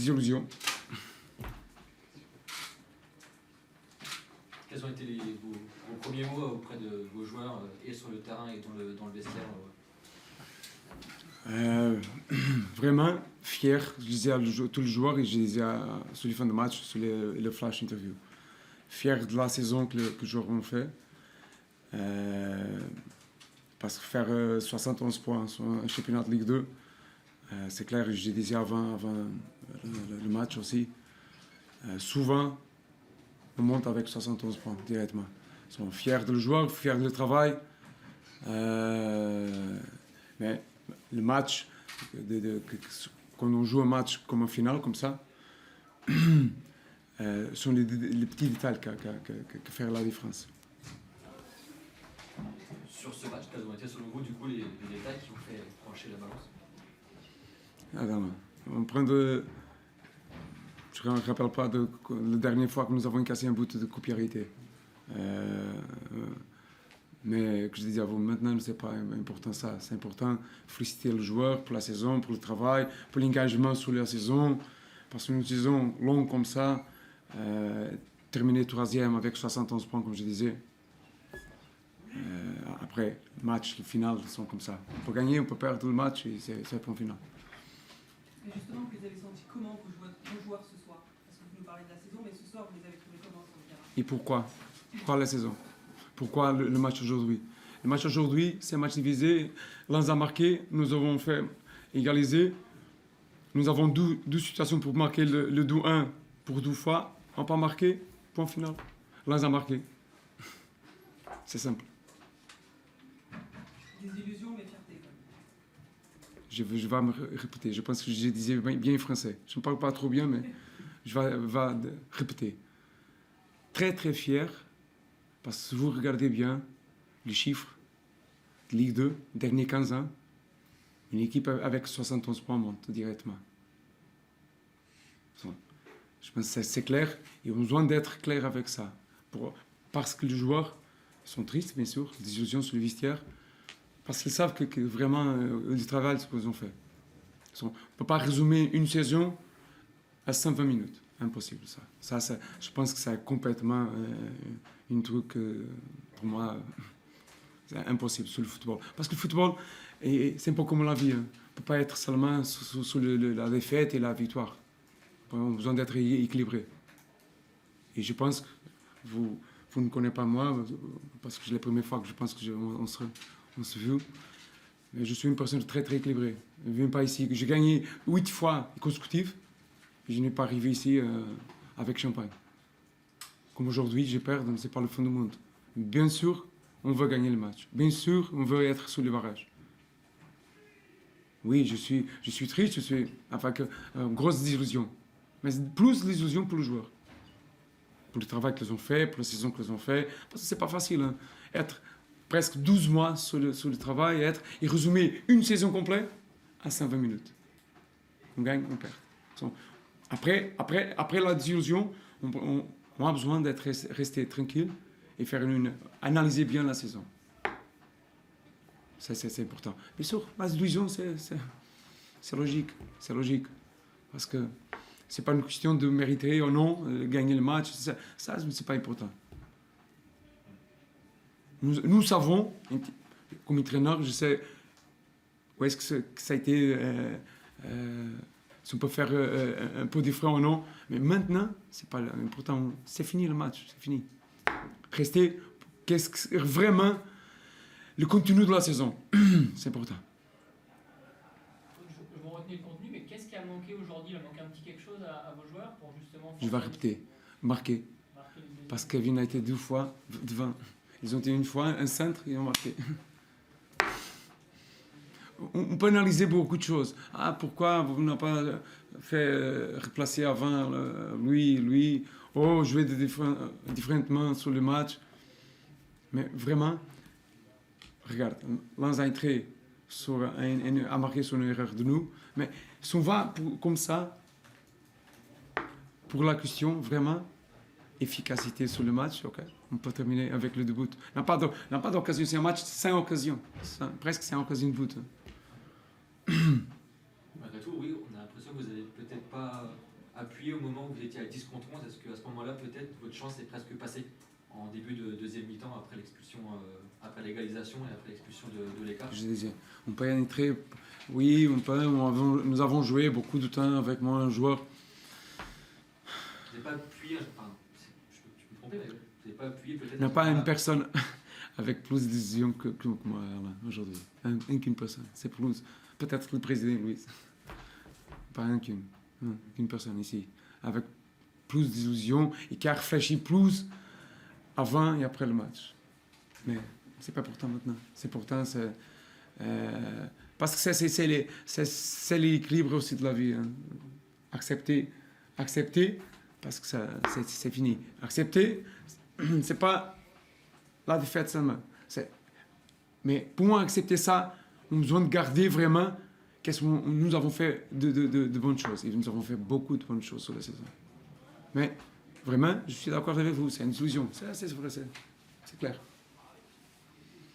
illusions. Quels ont été vos premiers mots auprès de vos joueurs, et sur le terrain et dans le vestiaire Vraiment fier, je disais à tous les joueurs et je disais sur les fins de match, sur les flash interviews. Fier de la saison que les joueurs ont fait. Parce que faire 71 points sur un championnat de Ligue 2, c'est clair, je disais avant le match aussi, souvent on monte avec 71 points directement. Ils sont fiers de le joueur, fiers du travail. Mais le match, quand on joue un match comme un final, comme ça, sont les petits détails qui font la différence. Sur ce match, quels ont été selon vous du coup les détails qui ont fait pencher la balance? Je ne me rappelle pas de la dernière fois que nous avons cassé un but de copiarité. Mais que je disais à vous, maintenant, ce n'est pas important ça. C'est important de féliciter le joueur pour la saison, pour le travail, pour l'engagement sur la saison. Parce qu'une saison longue comme ça, terminer troisième avec 71 points, comme je disais. Après, match, le final sont comme ça. On peut gagner, on peut perdre le match et c'est le point final. Et justement, vous les avez sentis comment vos joueurs ce soir? Parce que vous nous parlez de la saison, mais ce soir, vous les avez trouvés comment sur le terrain? Et pourquoi? Pourquoi la saison? Pourquoi le match aujourd'hui? Le match aujourd'hui, c'est un match divisé. Lens a marqué, nous avons fait égaliser. Nous avons deux situations pour marquer le 2-1 pour 2 fois. On n'a pas marqué, point final. Lens a marqué. C'est simple. Des illusions, mais fierté quand même. Je vais me répéter. Je pense que je disais bien français. Je ne parle pas trop bien, mais je vais répéter. Très, très fier. Parce que si vous regardez bien les chiffres de Ligue 2, derniers 15 ans, une équipe avec 71 points monte directement. Je pense que c'est clair. Ils ont besoin d'être clairs avec ça. Parce que les joueurs sont tristes, bien sûr, des illusions sur le vestiaire. Parce qu'ils savent que vraiment, du travail, ce qu'ils ont fait. On ne peut pas résumer une saison à 120 minutes. Impossible, ça. Je pense que c'est complètement un truc, pour moi, c'est impossible sur le football. Parce que le football, c'est un peu comme la vie. On ne peut pas être seulement sur la défaite et la victoire. On a besoin d'être équilibré. Et je pense que vous ne connaissez pas moi, parce que c'est la première fois que je pense qu'on se vu. Mais je suis une personne très, très équilibrée. Je ne viens pas ici. J'ai gagné 8 fois consécutives. Je n'ai pas arrivé ici avec champagne. Comme aujourd'hui, je perds, ce n'est pas le fond du monde. Bien sûr, on veut gagner le match. Bien sûr, on veut être sur le barrage. Oui, je suis triste, je suis avec une grosse désillusion. Mais plus d'illusion pour le joueur. Pour le travail qu'ils ont fait, pour la saison qu'ils ont fait. Parce que ce n'est pas facile. Hein. Être presque 12 mois sur le travail et résumer une saison complète à 120 minutes. On gagne, on perd. Après la désillusion, on a besoin d'être resté tranquille et analyser bien la saison. Ça, c'est important. Bien sûr, la désillusion, c'est logique. C'est logique. Parce que ce n'est pas une question de mériter ou non, gagner le match. Ça ce n'est pas important. Nous savons, comme entraîneur, je sais où est-ce que ça a été... si on peut faire un peu différent ou non. Mais maintenant, c'est pas important. C'est fini le match, c'est fini. Rester, qu'est-ce que vraiment le contenu de la saison, c'est important. Je vous retenez le contenu, mais qu'est-ce qui a manqué aujourd'hui? Il a manqué un petit quelque chose à vos joueurs pour justement... Je vais répéter, marquer. Parce que Kevin a été 2 fois devant. Ils ont été une fois un centre et ils ont marqué. On peut analyser beaucoup de choses. Ah, pourquoi vous n'avez pas fait replacer avant lui? Oh, jouer différemment sur le match. Mais vraiment, regarde, Lens a entré a marqué sur une erreur de nous. Mais si on va comme ça, pour la question, vraiment, efficacité sur le match, ok, on peut terminer avec le 2 buts. On n'a pas d'occasion, c'est un match sans occasion. Presque sans occasion de but. Malgré tout, oui, on a l'impression que vous n'avez peut-être pas appuyé au moment où vous étiez à 10 contre 11? Est-ce qu'à ce moment-là, peut-être, votre chance est presque passée en début de deuxième mi-temps, après l'expulsion, après l'égalisation et après l'expulsion de l'écart? Je disais, on peut y entrer. Oui, nous avons joué beaucoup de temps avec moi, un joueur. Vous n'avez pas appuyé, enfin, je peux me tromper, mais vous n'avez pas appuyé peut-être. Il n'y a pas une personne avec plus de décision que moi là, aujourd'hui. Qu'une personne. C'est plus. Peut-être le président Louis. Pas qu'une personne ici. Avec plus d'illusions et qui a réfléchi plus avant et après le match. Mais c'est pas pourtant maintenant. C'est pourtant. Parce que c'est l'équilibre aussi de la vie. Hein. Accepter, parce que c'est fini. Accepter, c'est pas la défaite seulement. Mais pour moi, accepter ça, on a besoin de garder vraiment qu'est-ce que nous avons fait de bonnes choses. Et nous avons fait beaucoup de bonnes choses sur la saison. Mais vraiment, je suis d'accord avec vous, c'est une illusion. C'est vrai, c'est clair.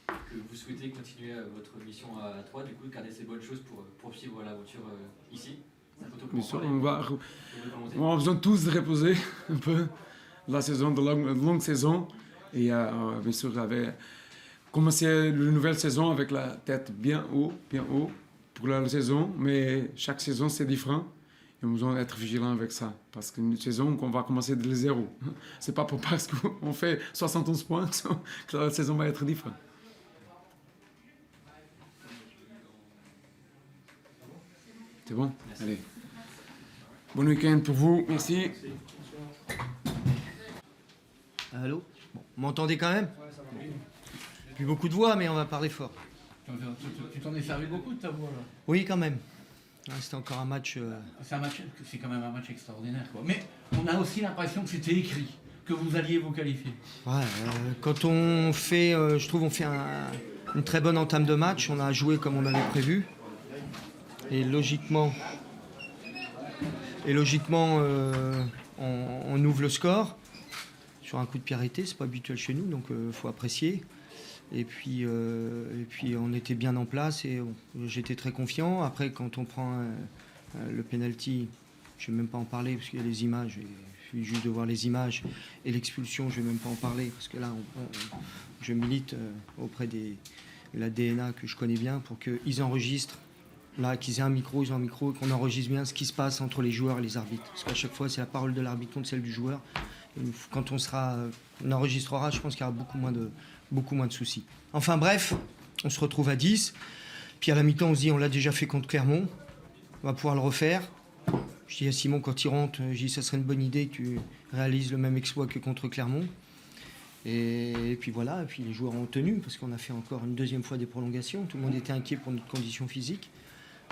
Que vous souhaitez continuer votre mission à 3, du coup, garder ces bonnes choses pour poursuivre l'aventure ici. Bien sûr, on a besoin tous de reposer un peu la saison, de longue saison. Et bien sûr, j'avais commencé la nouvelle saison avec la tête bien haut pour la saison. Mais chaque saison, c'est différent. Et on a besoin d'être vigilant avec ça. Parce qu'une saison qu'on va commencer de zéro. C'est pas parce qu'on fait 71 points que la saison va être différente. C'est bon? Merci. Allez. Bon week-end pour vous. Merci. Allô? Bon, vous m'entendez quand même? Plus beaucoup de voix, mais on va parler fort. Tu t'en es servi beaucoup de ta voix là? Oui, quand même. C'était encore un match... C'est quand même un match extraordinaire, quoi. Mais on a aussi l'impression que c'était écrit, que vous alliez vous qualifier. Ouais, quand on fait... je trouve on fait une très bonne entame de match. On a joué comme on avait prévu. Et logiquement, on ouvre le score sur un coup de pied arrêté. C'est pas habituel chez nous, donc faut apprécier. Et puis on était bien en place et j'étais très confiant. Après, quand on prend le penalty, je ne vais même pas en parler parce qu'il y a les images. Il suffit juste de voir les images et l'expulsion. Je ne vais même pas en parler parce que là, je milite auprès de la DNA que je connais bien pour qu'ils enregistrent. Là, qu'ils aient un micro, ils ont un micro, et qu'on enregistre bien ce qui se passe entre les joueurs et les arbitres. Parce qu'à chaque fois, c'est la parole de l'arbitre contre celle du joueur. Et quand on enregistrera, je pense qu'il y aura beaucoup moins de soucis. Enfin bref, on se retrouve à 10. Puis à la mi-temps, on se dit, on l'a déjà fait contre Clermont. On va pouvoir le refaire. Je dis à Simon, quand il rentre, je dis, ça serait une bonne idée que tu réalises le même exploit que contre Clermont. Et puis voilà, et puis les joueurs ont tenu, parce qu'on a fait encore une deuxième fois des prolongations. Tout le monde était inquiet pour notre condition physique.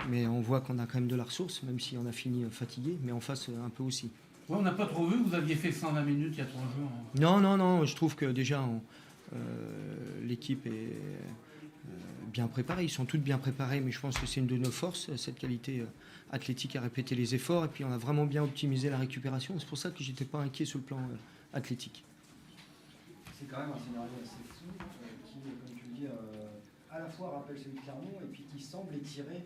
Mais on voit qu'on a quand même de la ressource, même si on a fini fatigué, mais en face un peu aussi. Ouais, on n'a pas trop vu, vous aviez fait 120 minutes il y a 3 jours. Hein. Non, je trouve que déjà l'équipe est bien préparée. Ils sont toutes bien préparés, mais je pense que c'est une de nos forces, cette qualité athlétique à répéter les efforts. Et puis on a vraiment bien optimisé la récupération. C'est pour ça que j'étais pas inquiet sur le plan athlétique. C'est quand même un scénario assez fou qui, comme tu le dis, à la fois rappelle celui de Clermont et puis qui semble étirer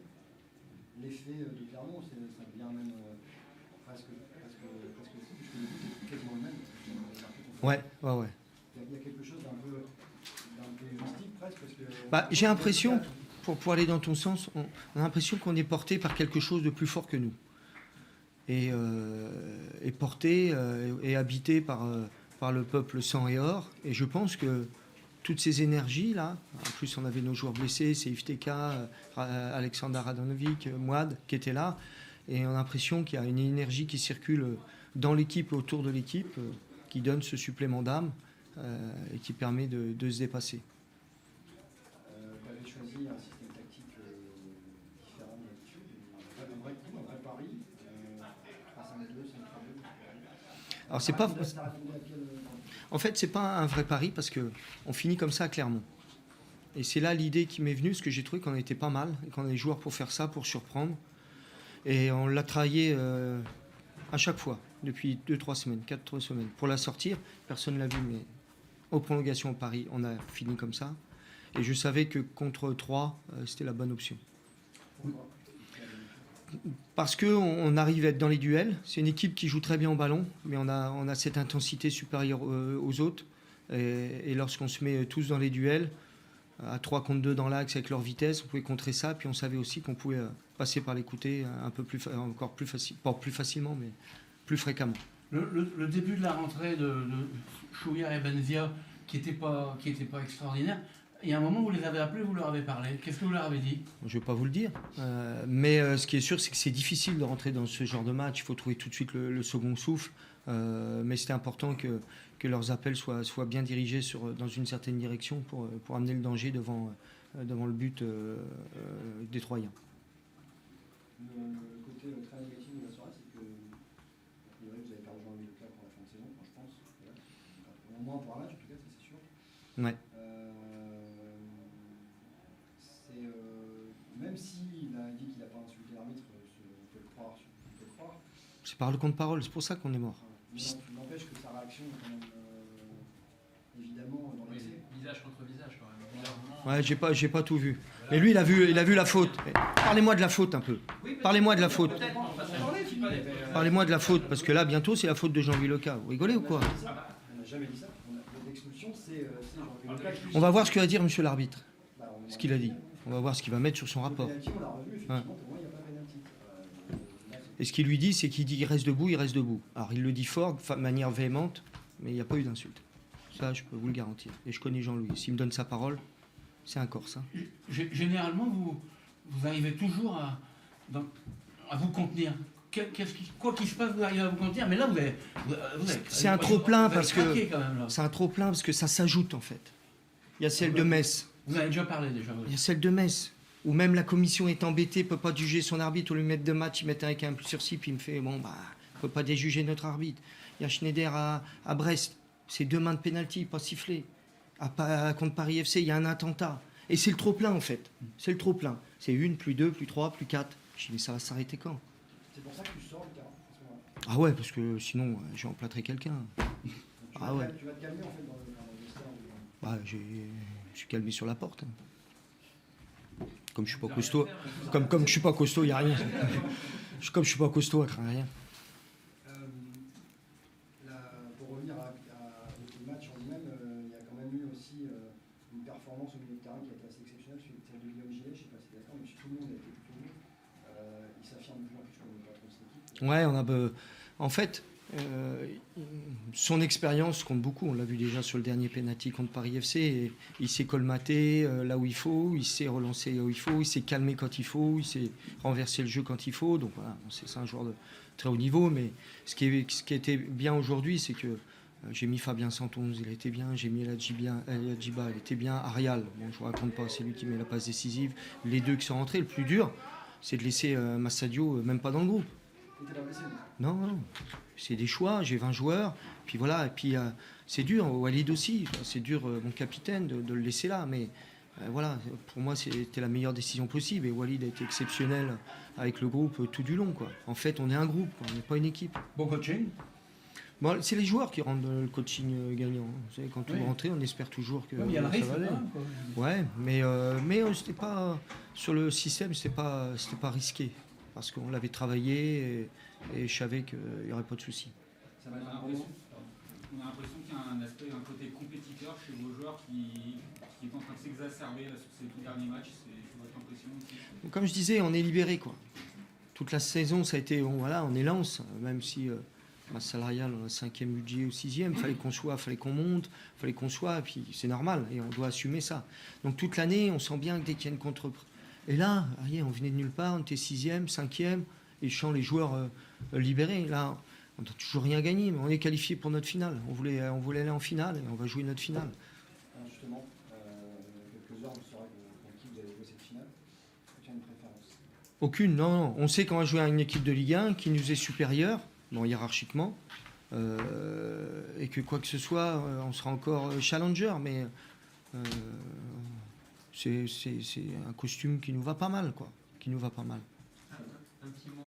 l'effet de Clermont. Ça devient même presque fou, puisque le but est quasiment le même. Ouais. Il y a quelque chose d'un peu mystique presque. Parce que j'ai l'impression, pour aller dans ton sens, on a l'impression qu'on est porté par quelque chose de plus fort que nous. Et porté et habité par le peuple sang et or. Et je pense que toutes ces énergies-là, en plus on avait nos joueurs blessés, c'est Ifteka, Alexander Radanovic, Mouad qui étaient là, et on a l'impression qu'il y a une énergie qui circule dans l'équipe et autour de l'équipe qui donne ce supplément d'âme et qui permet de se dépasser. Tu avais choisi un système tactique différent d'habitude, un vrai coup, un vrai pari, 3-5-2, 5-3-2. Alors c'est pas... En fait, c'est pas un vrai pari parce qu'on finit comme ça à Clermont. Et c'est là l'idée qui m'est venue, parce que j'ai trouvé qu'on était pas mal, et qu'on a des joueurs pour faire ça, pour surprendre. Et on l'a travaillé à chaque fois, depuis 2-3 semaines, 4 semaines. Pour la sortir, personne ne l'a vu, mais aux prolongations à Paris, on a fini comme ça. Et je savais que contre 3, c'était la bonne option. Parce qu'on arrive à être dans les duels. C'est une équipe qui joue très bien au ballon, mais on a cette intensité supérieure aux autres. Et lorsqu'on se met tous dans les duels, à 3 contre 2 dans l'axe avec leur vitesse, on pouvait contrer ça. Puis on savait aussi qu'on pouvait passer par les côtés encore plus pas plus facilement, mais plus fréquemment. Le début de la rentrée de Chouia et Benzia, qui n'était pas extraordinaire, il y a un moment où vous les avez appelés, vous leur avez parlé. Qu'est-ce que vous leur avez dit? Je ne vais pas vous le dire. Mais ce qui est sûr, c'est que c'est difficile de rentrer dans ce genre de match. Il faut trouver tout de suite le second souffle. Mais c'était important que leurs appels soient bien dirigés dans une certaine direction pour amener le danger devant le but des Troyens. Le côté très négatif de la soirée, c'est que vous avez perdu Jean-Louis Leclerc pour la fin de saison, je pense. Voilà. Au moins pour un match, en tout cas, ça c'est sûr. Ouais. Même s'il a dit qu'il n'a pas insulté l'arbitre, on peut le croire. C'est par le contre-parole, c'est pour ça qu'on est mort. Mais n'empêche que sa réaction est quand même évidemment dans l'excès. Visage contre visage, quand même. Ouais, j'ai pas tout vu. Mais lui, il a vu la faute. Parlez-moi de la faute un peu. Parlez-moi de la faute. Parlez-moi de la faute, parce que là, bientôt, c'est la faute de Jean-Louis Leca. Vous rigolez ou quoi? On n'a jamais dit ça. L'expulsion, c'est Jean-Louis Leca. On va voir ce que va dire monsieur l'arbitre. Ce qu'il a dit. On va voir ce qu'il va mettre sur son rapport. On l'a revu, effectivement, pour moi, il n'y a pas pénalty. Et ce qu'il lui dit, c'est qu'il dit qu'il reste debout, il reste debout. Alors il le dit fort, de manière véhémente, mais il n'y a pas eu d'insulte. Ça, je peux vous le garantir. Et je connais Jean-Louis. S'il me donne sa parole, c'est un Corse. Hein. Généralement, vous arrivez toujours à vous contenir. Quoi qu'il se passe, vous arrivez à vous contenir. Mais là, vous avez c'est un trop-plein parce que même, c'est un trop-plein parce que ça s'ajoute en fait. Il y a celle de Metz. Vous en avez déjà parlé déjà. Il y a celle de Metz. Où même la commission est embêtée, ne peut pas juger son arbitre, au lieu de mettre 2 matchs, ils mettent un avec un sursis, puis il me fait, bon, bah, on ne peut pas déjuger notre arbitre. Il y a Schneider à Brest, c'est 2 mains de pénalty, pas sifflé. Contre Paris FC, il y a un attentat. Et c'est le trop-plein, en fait. C'est le trop-plein. C'est 1, plus 2, plus 3, plus 4. Je dis, mais ça va s'arrêter quand? C'est pour ça que tu sors le terrain. Ah ouais, parce que sinon, j'ai emplâtré quelqu'un. Ah ouais. Tu vas te calmer, en fait, dans le vestiaire. Bah, je suis calmé sur la porte. Comme je suis pas costaud, comme je suis pas costaud, il y a rien. Comme je suis pas costaud, il n'y a rien. Pour revenir au match en lui-même, il y a quand même eu aussi une performance au milieu de terrain qui a été assez exceptionnelle, celle de Guillaume Gillet, je ne sais pas si c'est d'accord, mais tout le monde a été plutôt bon. Il s'affirme de plus en plus comme le patron de cette équipe. Ouais, en fait, son expérience compte beaucoup. On l'a vu déjà sur le dernier penalty contre Paris FC. Et il s'est colmaté là où il faut, il s'est relancé là où il faut, il s'est calmé quand il faut, il s'est renversé le jeu quand il faut. Donc voilà, c'est un joueur de très haut niveau. Mais ce qui était bien aujourd'hui, c'est que j'ai mis Fabien Santonz, il était bien. J'ai mis El Hadjiba, il était bien. Arial, bon, je ne vous raconte pas, c'est lui qui met la passe décisive. Les 2 qui sont rentrés. Le plus dur, c'est de laisser Massadio même pas dans le groupe. Il était pas blessé. Non. C'est des choix, j'ai 20 joueurs, puis voilà, et puis c'est dur, Walid aussi, c'est dur, mon capitaine, de le laisser là, mais voilà, pour moi c'était la meilleure décision possible, et Walid a été exceptionnel avec le groupe tout du long, quoi. En fait, on est un groupe, quoi. On n'est pas une équipe. Bon coaching. Bon, c'est les joueurs qui rendent le coaching gagnant. Vous savez, quand on rentre, on espère toujours que il y a le risque, ça va aller. Ouais, mais c'était pas sur le système, c'était pas risqué, parce qu'on l'avait travaillé. Et je savais qu'il n'y aurait pas de souci. On a l'impression qu'il y a un côté compétiteur chez vos joueurs qui est en train de s'exacerber sur ces tout derniers matchs. C'est votre impression aussi? Comme je disais, on est libéré, quoi. Toute la saison, ça a été, on est lance, même si masse salariale, on a 5e budget ou 6e, fallait qu'on monte, fallait qu'on soit, et puis c'est normal, et on doit assumer ça. Donc toute l'année, on sent bien que dès qu'il y a une contre... Et là, on venait de nulle part, on était 6e, 5e, et je sens les joueurs libérés. Là, on n'a toujours rien gagné, mais on est qualifié pour notre finale. On voulait aller en finale, et on va jouer notre finale. Alors justement, quelques heures, vous saurez contre qui vous allez jouer cette finale. Est-ce que tu as une préférence? Aucune, non. On sait qu'on va jouer à une équipe de Ligue 1 qui nous est supérieure, hiérarchiquement, et que quoi que ce soit, on sera encore challenger, mais c'est un costume qui nous va pas mal, quoi. Qui nous va pas mal. Un petit mot.